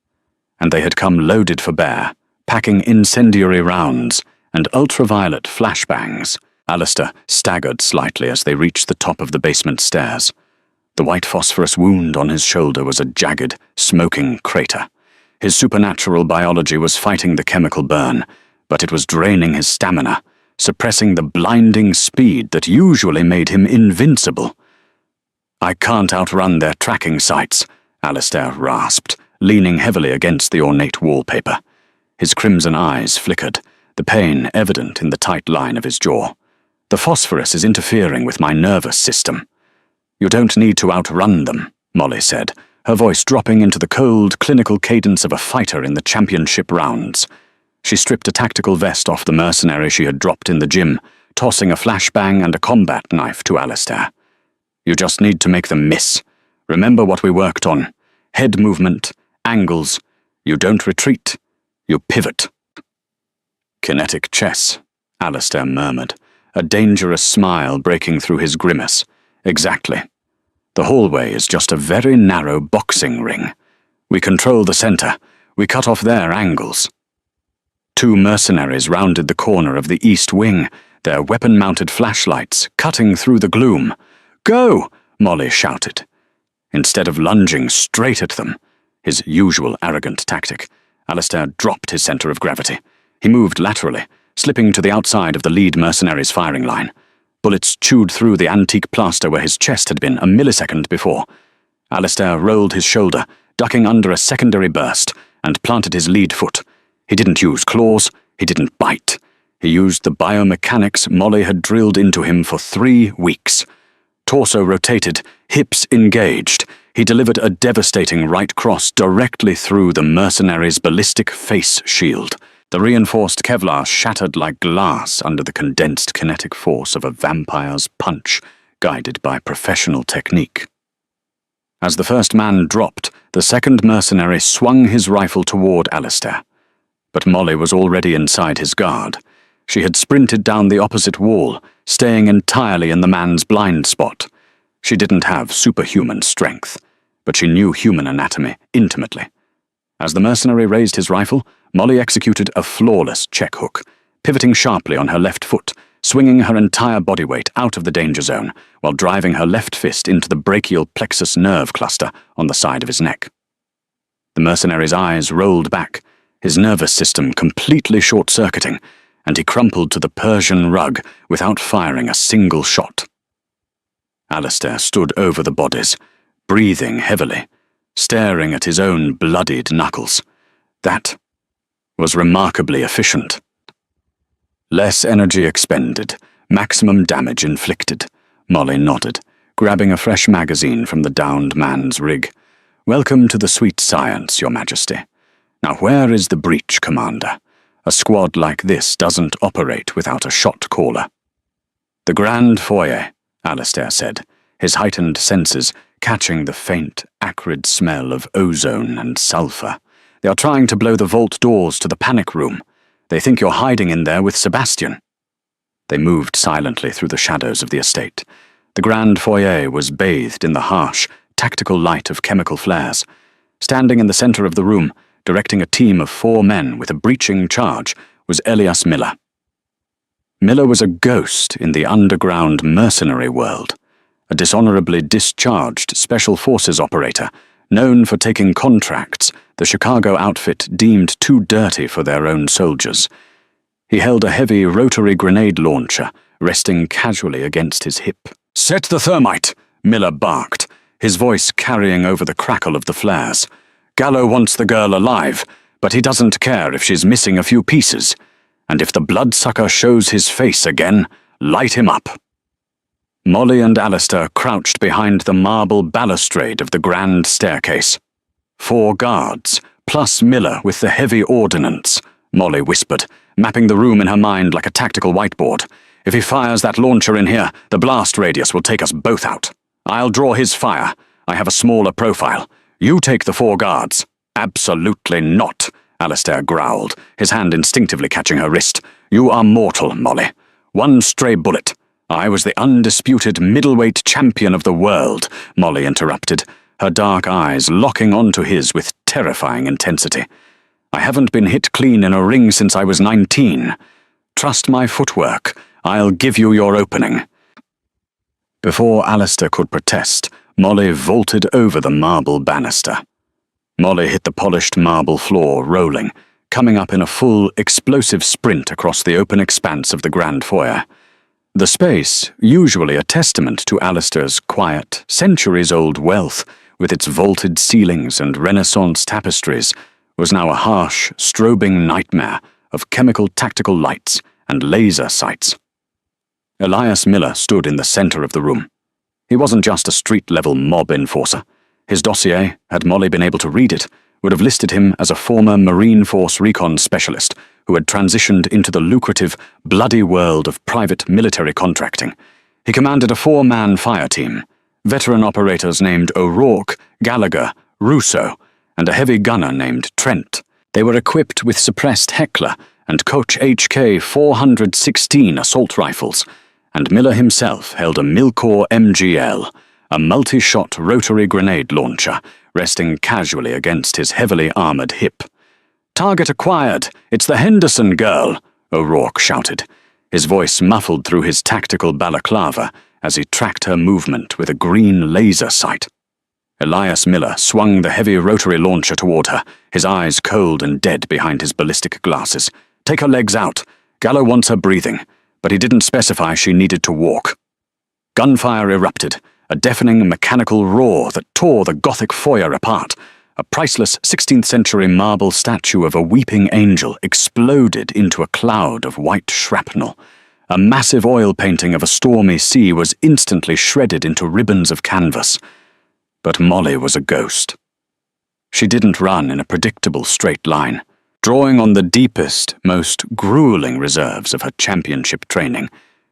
And they had come loaded for bear, packing incendiary rounds and ultraviolet flashbangs. Alistair staggered slightly as they reached the top of the basement stairs. The white phosphorus wound on his shoulder was a jagged, smoking crater. His supernatural biology was fighting the chemical burn, but it was draining his stamina, suppressing the blinding speed that usually made him invincible. "I can't outrun their tracking sights," Alistair rasped, leaning heavily against the ornate wallpaper. His crimson eyes flickered, the pain evident in the tight line of his jaw. "The phosphorus is interfering with my nervous system." "You don't need to outrun them," Molly said, her voice dropping into the cold, clinical cadence of a fighter in the championship rounds. She stripped a tactical vest off the mercenary she had dropped in the gym, tossing a flashbang and a combat knife to Alistair. "You just need to make them miss. Remember what we worked on. Head movement, angles. You don't retreat. You pivot." "Kinetic chess," Alistair murmured, a dangerous smile breaking through his grimace. "Exactly. The hallway is just a very narrow boxing ring. We control the center. We cut off their angles." 2 mercenaries rounded the corner of the east wing, their weapon-mounted flashlights cutting through the gloom. "Go!" Molly shouted. Instead of lunging straight at them, his usual arrogant tactic, Alistair dropped his center of gravity. He moved laterally, slipping to the outside of the lead mercenary's firing line. Bullets chewed through the antique plaster where his chest had been a millisecond before. Alistair rolled his shoulder, ducking under a secondary burst, and planted his lead foot. He didn't use claws, he didn't bite. He used the biomechanics Molly had drilled into him for 3 weeks. Torso rotated, hips engaged, he delivered a devastating right cross directly through the mercenary's ballistic face shield. The reinforced Kevlar shattered like glass under the condensed kinetic force of a vampire's punch, guided by professional technique. As the first man dropped, the second mercenary swung his rifle toward Alistair. But Molly was already inside his guard. She had sprinted down the opposite wall, staying entirely in the man's blind spot. She didn't have superhuman strength, but she knew human anatomy intimately. As the mercenary raised his rifle, Molly executed a flawless check hook, pivoting sharply on her left foot, swinging her entire body weight out of the danger zone, while driving her left fist into the brachial plexus nerve cluster on the side of his neck. The mercenary's eyes rolled back, his nervous system completely short-circuiting, and he crumpled to the Persian rug without firing a single shot. Alistair stood over the bodies, breathing heavily, staring at his own bloodied knuckles. That was remarkably efficient. Less energy expended, maximum damage inflicted, Molly nodded, grabbing a fresh magazine from the downed man's rig. "Welcome to the sweet science, Your Majesty. Now where is the breach, Commander? A squad like this doesn't operate without a shot caller." "The Grand Foyer," Alistair said, his heightened senses catching the faint, acrid smell of ozone and sulfur. "They are trying to blow the vault doors to the panic room. They think you're hiding in there with Sebastian." They moved silently through the shadows of the estate. The grand foyer was bathed in the harsh, tactical light of chemical flares. Standing in the center of the room, directing a team of 4 men with a breaching charge, was Elias Miller. Miller was a ghost in the underground mercenary world, a dishonorably discharged special forces operator, known for taking contracts the Chicago outfit deemed too dirty for their own soldiers. He held a heavy rotary grenade launcher, resting casually against his hip. "Set the thermite," Miller barked, his voice carrying over the crackle of the flares. "Gallo wants the girl alive, but he doesn't care if she's missing a few pieces. And if the bloodsucker shows his face again, light him up." Molly and Alistair crouched behind the marble balustrade of the grand staircase. 4 guards, plus Miller with the heavy ordnance, Molly whispered, mapping the room in her mind like a tactical whiteboard. "If he fires that launcher in here, the blast radius will take us both out. I'll draw his fire. I have a smaller profile. You take the 4 guards." "Absolutely not," Alistair growled, his hand instinctively catching her wrist. "You are mortal, Molly. 1 stray bullet." "I was the undisputed middleweight champion of the world," Molly interrupted, her dark eyes locking onto his with terrifying intensity. "I haven't been hit clean in a ring since I was 19. Trust my footwork. I'll give you your opening." Before Alistair could protest, Molly vaulted over the marble banister. Molly hit the polished marble floor, rolling, coming up in a full, explosive sprint across the open expanse of the grand foyer. The space, usually a testament to Alistair's quiet, centuries-old wealth, with its vaulted ceilings and Renaissance tapestries, was now a harsh, strobing nightmare of chemical tactical lights and laser sights. Elias Miller stood in the center of the room. He wasn't just a street-level mob enforcer. His dossier, had Molly been able to read it, would have listed him as a former Marine Force recon specialist who had transitioned into the lucrative, bloody world of private military contracting. He commanded a 4-man fire team, veteran operators named O'Rourke, Gallagher, Russo, and a heavy gunner named Trent. They were equipped with suppressed Heckler and Koch HK 416 assault rifles, and Miller himself held a Milcor MGL, a multi-shot rotary grenade launcher, resting casually against his heavily armored hip. "Target acquired! It's the Henderson girl!" O'Rourke shouted, his voice muffled through his tactical balaclava as he tracked her movement with a green laser sight. Elias Miller swung the heavy rotary launcher toward her, his eyes cold and dead behind his ballistic glasses. "Take her legs out. Gallo wants her breathing, but he didn't specify she needed to walk." Gunfire erupted, a deafening mechanical roar that tore the Gothic foyer apart. A priceless 16th-century marble statue of a weeping angel exploded into a cloud of white shrapnel. A massive oil painting of a stormy sea was instantly shredded into ribbons of canvas. But Molly was a ghost. She didn't run in a predictable straight line. Drawing on the deepest, most grueling reserves of her championship training,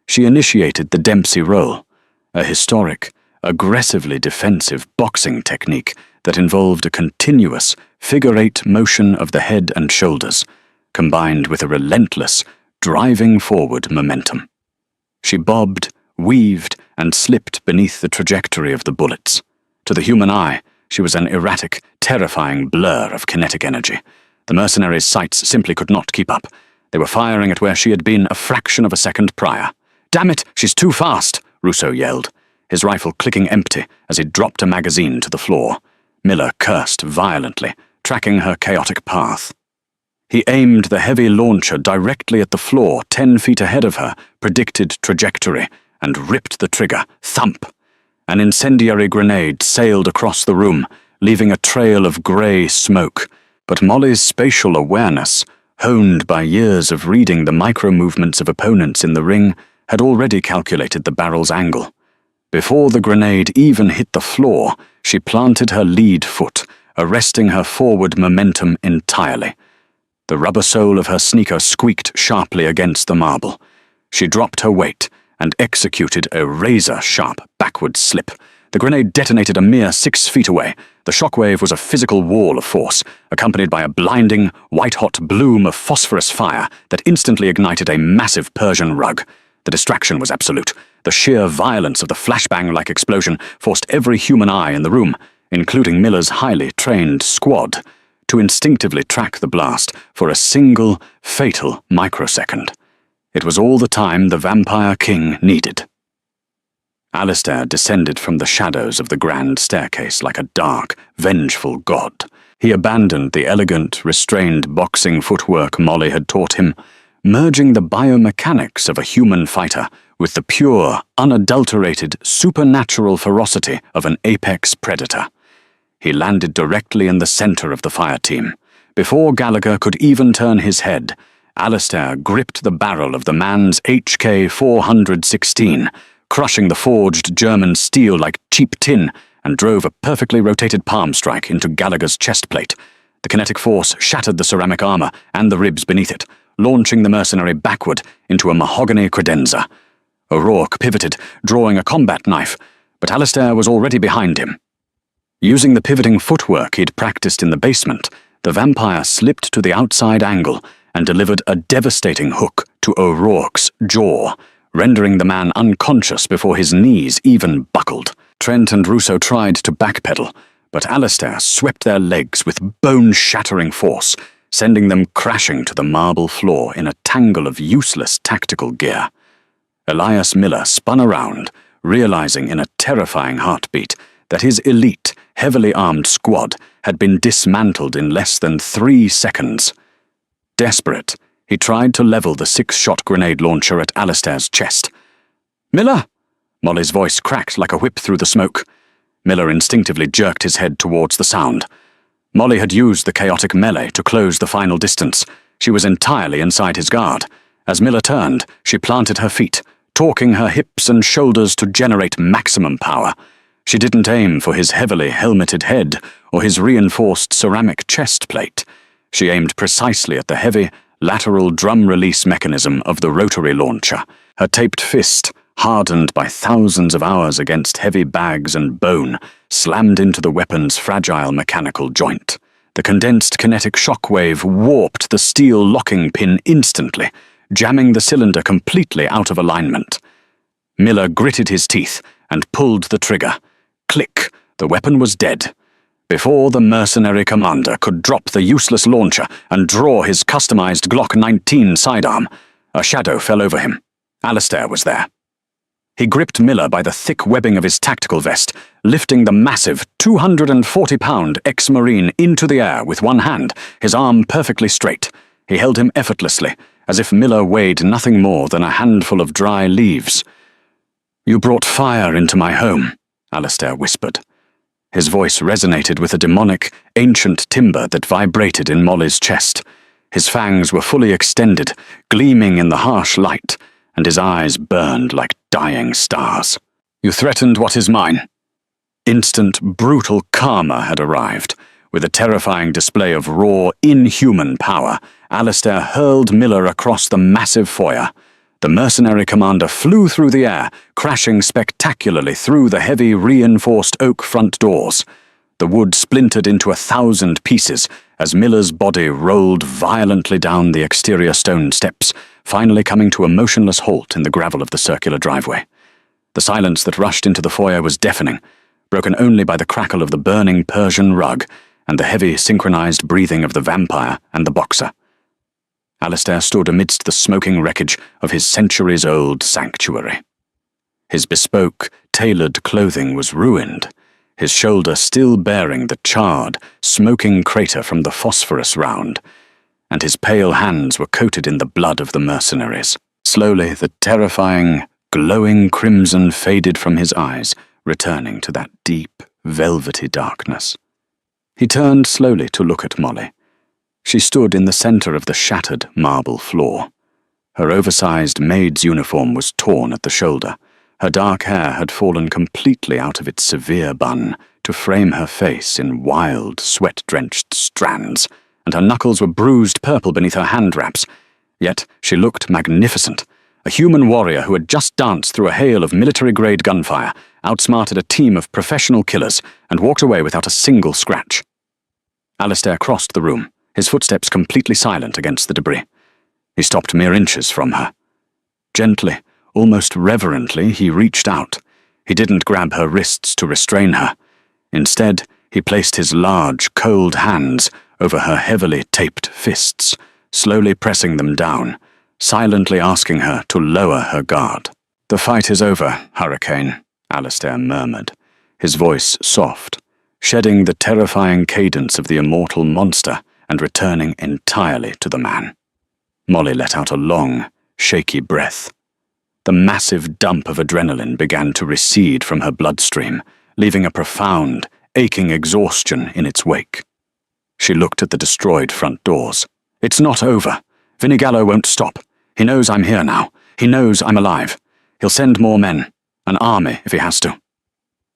she initiated the Dempsey roll, a historic, aggressively defensive boxing technique that involved a continuous, figure-8 motion of the head and shoulders, combined with a relentless, driving forward momentum. She bobbed, weaved, and slipped beneath the trajectory of the bullets. To the human eye, she was an erratic, terrifying blur of kinetic energy. The mercenaries' sights simply could not keep up. They were firing at where she had been a fraction of a second prior. "Damn it, she's too fast!" Russo yelled, his rifle clicking empty as he dropped a magazine to the floor. Miller cursed violently, tracking her chaotic path. He aimed the heavy launcher directly at the floor 10 feet ahead of her predicted trajectory and ripped the trigger. Thump! An incendiary grenade sailed across the room, leaving a trail of grey smoke. But Molly's spatial awareness, honed by years of reading the micro-movements of opponents in the ring, had already calculated the barrel's angle. Before the grenade even hit the floor, she planted her lead foot, arresting her forward momentum entirely. The rubber sole of her sneaker squeaked sharply against the marble. She dropped her weight and executed a razor-sharp backward slip. The grenade detonated a mere 6 feet away. The shockwave was a physical wall of force, accompanied by a blinding, white-hot bloom of phosphorus fire that instantly ignited a massive Persian rug. The distraction was absolute. The sheer violence of the flashbang-like explosion forced every human eye in the room, including Miller's highly trained squad, to instinctively track the blast for a single, fatal microsecond. It was all the time the Vampire King needed. Alistair descended from the shadows of the grand staircase like a dark, vengeful god. He abandoned the elegant, restrained boxing footwork Molly had taught him, merging the biomechanics of a human fighter with the pure, unadulterated, supernatural ferocity of an apex predator. He landed directly in the center of the fire team. Before Gallagher could even turn his head, Alistair gripped the barrel of the man's HK-416, crushing the forged German steel like cheap tin, and drove a perfectly rotated palm strike into Gallagher's chest plate. The kinetic force shattered the ceramic armor and the ribs beneath it, launching the mercenary backward into a mahogany credenza. O'Rourke pivoted, drawing a combat knife, but Alistair was already behind him. Using the pivoting footwork he'd practiced in the basement, the vampire slipped to the outside angle and delivered a devastating hook to O'Rourke's jaw, rendering the man unconscious before his knees even buckled. Trent and Russo tried to backpedal, but Alistair swept their legs with bone-shattering force, sending them crashing to the marble floor in a tangle of useless tactical gear. Elias Miller spun around, realizing in a terrifying heartbeat that his elite, heavily armed squad had been dismantled in less than 3 seconds. Desperate, he tried to level the 6-shot grenade launcher at Alistair's chest. "Miller!" Molly's voice cracked like a whip through the smoke. Miller instinctively jerked his head towards the sound. Molly had used the chaotic melee to close the final distance. She was entirely inside his guard. As Miller turned, she planted her feet, torquing her hips and shoulders to generate maximum power. She didn't aim for his heavily helmeted head or his reinforced ceramic chest plate. She aimed precisely at the heavy, lateral drum release mechanism of the rotary launcher. Her taped fist, hardened by thousands of hours against heavy bags and bone, slammed into the weapon's fragile mechanical joint. The condensed kinetic shockwave warped the steel locking pin instantly, jamming the cylinder completely out of alignment. Miller gritted his teeth and pulled the trigger. Click! The weapon was dead. Before the mercenary commander could drop the useless launcher and draw his customized Glock 19 sidearm, a shadow fell over him. Alistair was there. He gripped Miller by the thick webbing of his tactical vest, lifting the massive 240-pound ex-Marine into the air with one hand, his arm perfectly straight. He held him effortlessly, as if Miller weighed nothing more than a handful of dry leaves. "You brought fire into my home," Alistair whispered. His voice resonated with a demonic, ancient timbre that vibrated in Molly's chest. His fangs were fully extended, gleaming in the harsh light, and his eyes burned like dying stars. "You threatened what is mine." Instant, brutal karma had arrived. With a terrifying display of raw, inhuman power, Alistair hurled Miller across the massive foyer. The mercenary commander flew through the air, crashing spectacularly through the heavy, reinforced oak front doors. The wood splintered into 1,000 pieces as Miller's body rolled violently down the exterior stone steps, finally coming to a motionless halt in the gravel of the circular driveway. The silence that rushed into the foyer was deafening, broken only by the crackle of the burning Persian rug and the heavy, synchronized breathing of the vampire and the boxer. Alistair stood amidst the smoking wreckage of his centuries-old sanctuary. His bespoke, tailored clothing was ruined, his shoulder still bearing the charred, smoking crater from the phosphorus round, and his pale hands were coated in the blood of the mercenaries. Slowly, the terrifying, glowing crimson faded from his eyes, returning to that deep, velvety darkness. He turned slowly to look at Molly. She stood in the center of the shattered marble floor. Her oversized maid's uniform was torn at the shoulder. Her dark hair had fallen completely out of its severe bun to frame her face in wild, sweat-drenched strands, and her knuckles were bruised purple beneath her hand wraps. Yet she looked magnificent. A human warrior who had just danced through a hail of military-grade gunfire, outsmarted a team of professional killers, and walked away without a single scratch. Alistair crossed the room, his footsteps completely silent against the debris. He stopped mere inches from her. Gently, almost reverently, he reached out. He didn't grab her wrists to restrain her. Instead, he placed his large, cold hands over her heavily taped fists, slowly pressing them down, silently asking her to lower her guard. "The fight is over, Hurricane," Alistair murmured, his voice soft, shedding the terrifying cadence of the immortal monster and returning entirely to the man. Molly let out a long, shaky breath. The massive dump of adrenaline began to recede from her bloodstream, leaving a profound, aching exhaustion in its wake. She looked at the destroyed front doors. "It's not over. Vinnie Gallo won't stop. He knows I'm here now. He knows I'm alive. He'll send more men, an army if he has to."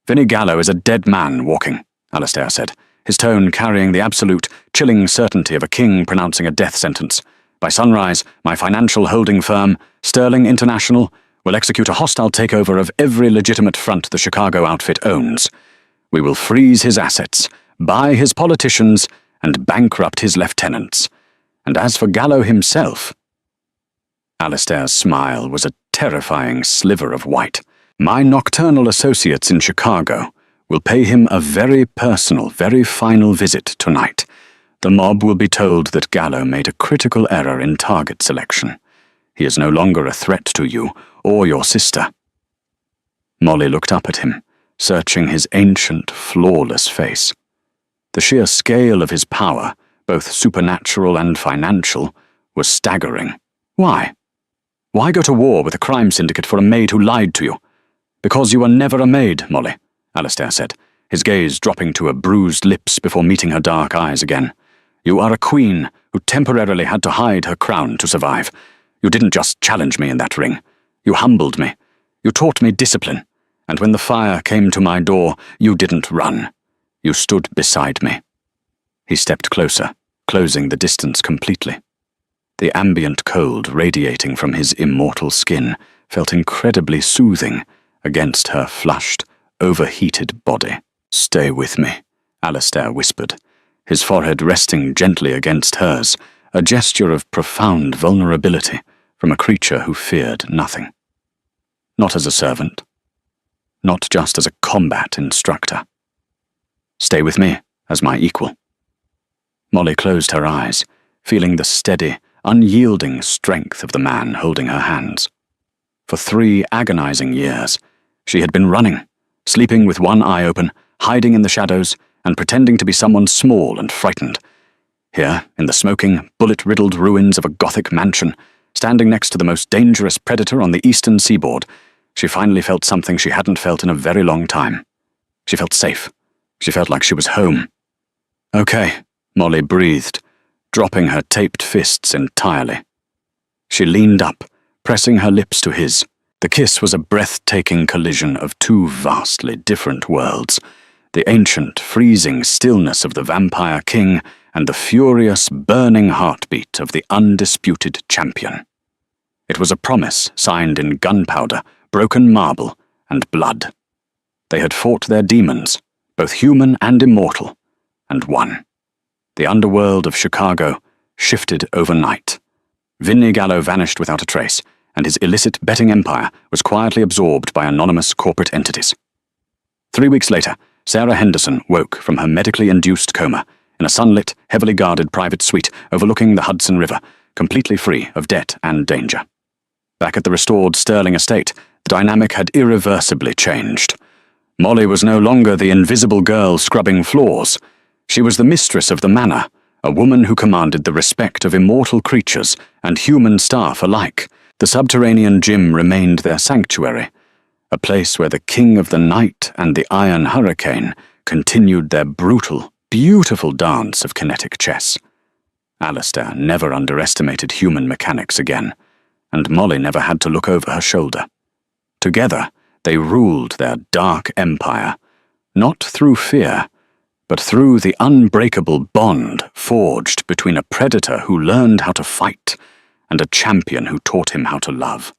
"Vinnie Gallo is a dead man walking," Alistair said, his tone carrying the absolute, chilling certainty of a king pronouncing a death sentence. "By sunrise, my financial holding firm, Sterling International, will execute a hostile takeover of every legitimate front the Chicago outfit owns. We will freeze his assets, buy his politicians, and bankrupt his lieutenants. And as for Gallo himself..." Alistair's smile was a terrifying sliver of white. "My nocturnal associates in Chicago will pay him a very personal, very final visit tonight. The mob will be told that Gallo made a critical error in target selection. He is no longer a threat to you or your sister." Molly looked up at him, searching his ancient, flawless face. The sheer scale of his power, both supernatural and financial, was staggering. "Why? Why go to war with a crime syndicate for a maid who lied to you?" "Because you were never a maid, Molly," Alistair said, his gaze dropping to her bruised lips before meeting her dark eyes again. "You are a queen who temporarily had to hide her crown to survive. You didn't just challenge me in that ring. You humbled me. You taught me discipline. And when the fire came to my door, you didn't run. You stood beside me." He stepped closer, closing the distance completely. The ambient cold radiating from his immortal skin felt incredibly soothing against her flushed, overheated body. "Stay with me," Alistair whispered, his forehead resting gently against hers, a gesture of profound vulnerability from a creature who feared nothing. Not as a servant, not just as a combat instructor. "Stay with me as my equal." Molly closed her eyes, feeling the steady, unyielding strength of the man holding her hands. For 3 agonizing years, she had been running, sleeping with one eye open, hiding in the shadows, and pretending to be someone small and frightened. Here, in the smoking, bullet-riddled ruins of a Gothic mansion, standing next to the most dangerous predator on the eastern seaboard, she finally felt something she hadn't felt in a very long time. She felt safe. She felt like she was home. "Okay," Molly breathed, dropping her taped fists entirely. She leaned up, pressing her lips to his. The kiss was a breathtaking collision of 2 vastly different worlds, the ancient, freezing stillness of the vampire king and the furious, burning heartbeat of the undisputed champion. It was a promise signed in gunpowder, broken marble, and blood. They had fought their demons, both human and immortal, and won. The underworld of Chicago shifted overnight. Vinnie Gallo vanished without a trace, and his illicit betting empire was quietly absorbed by anonymous corporate entities. 3 weeks later, Sarah Henderson woke from her medically induced coma in a sunlit, heavily guarded private suite overlooking the Hudson River, completely free of debt and danger. Back at the restored Sterling estate, the dynamic had irreversibly changed. Molly was no longer the invisible girl scrubbing floors. She was the mistress of the manor, a woman who commanded the respect of immortal creatures and human staff alike. The subterranean gym remained their sanctuary, a place where the King of the Night and the Iron Hurricane continued their brutal, beautiful dance of kinetic chess. Alistair never underestimated human mechanics again, and Molly never had to look over her shoulder. Together, they ruled their dark empire, not through fear, but through the unbreakable bond forged between a predator who learned how to fight and a champion who taught him how to love.